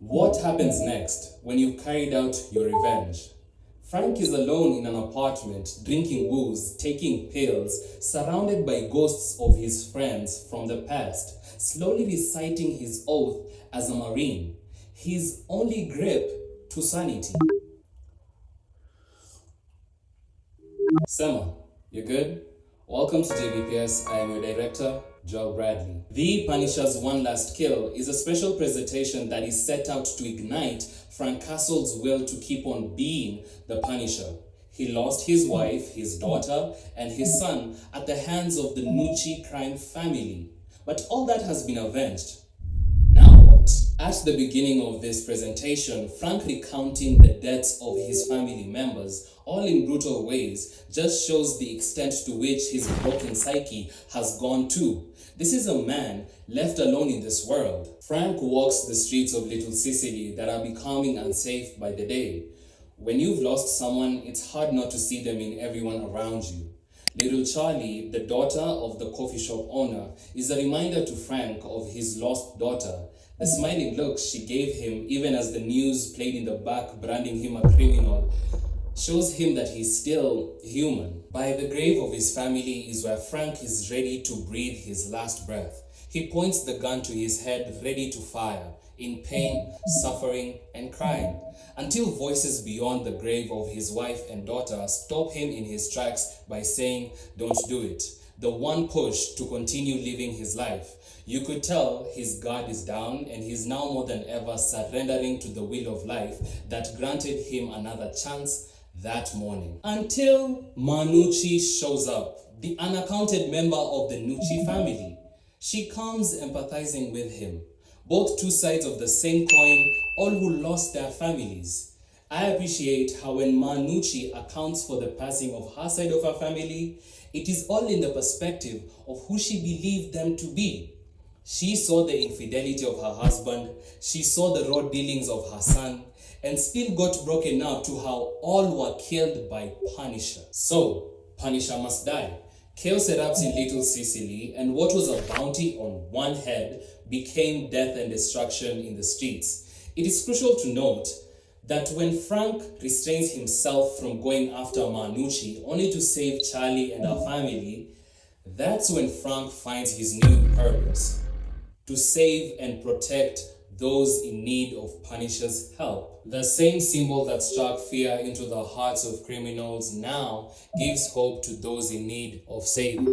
What happens next when you've carried out your revenge? Frank is alone in an apartment, drinking booze, taking pills, surrounded by ghosts of his friends from the past, slowly reciting his oath as a Marine, his only grip to sanity. Sema, you good? Welcome to JBPS. I am your director, Joe Bradley. The Punisher's One Last Kill is a special presentation that is set out to ignite Frank Castle's will to keep on being the Punisher. He lost his wife, his daughter, and his son at the hands of the Nucci crime family. But all that has been avenged. Now what? At the beginning of this presentation, Frank recounting the deaths of his family members, all in brutal ways, just shows the extent to which his broken psyche has gone to. This is a man left alone in this world. Frank walks the streets of Little Sicily that are becoming unsafe by the day. When you've lost someone, it's hard not to see them in everyone around you. Little Charlie, the daughter of the coffee shop owner, is a reminder to Frank of his lost daughter. The smiling look she gave him, even as the news played in the back branding him a criminal, shows him that he's still human. By the grave of his family is where Frank is ready to breathe his last breath. He points the gun to his head, ready to fire, in pain, suffering, and crying, until voices beyond the grave of his wife and daughter stop him in his tracks by saying, "Don't do it." The one push to continue living his life. You could tell his guard is down and he's now more than ever surrendering to the will of life that granted him another chance that morning. Until Nucci shows up, the unaccounted member of the Nucci family. She comes empathizing with him. Both two sides of the same coin, all who lost their families. I appreciate how when Nucci accounts for the passing of her side of her family, it is all in the perspective of who she believed them to be. She saw the infidelity of her husband, she saw the raw dealings of her son, and still got broken up to how all were killed by Punisher. So, Punisher must die. Chaos erupts in Little Sicily, and what was a bounty on one head became death and destruction in the streets. It is crucial to note that when Frank restrains himself from going after Nucci only to save Charlie and her family, that's when Frank finds his new purpose: to save and protect those in need of Punisher's help. The same symbol that struck fear into the hearts of criminals now gives hope to those in need of saving.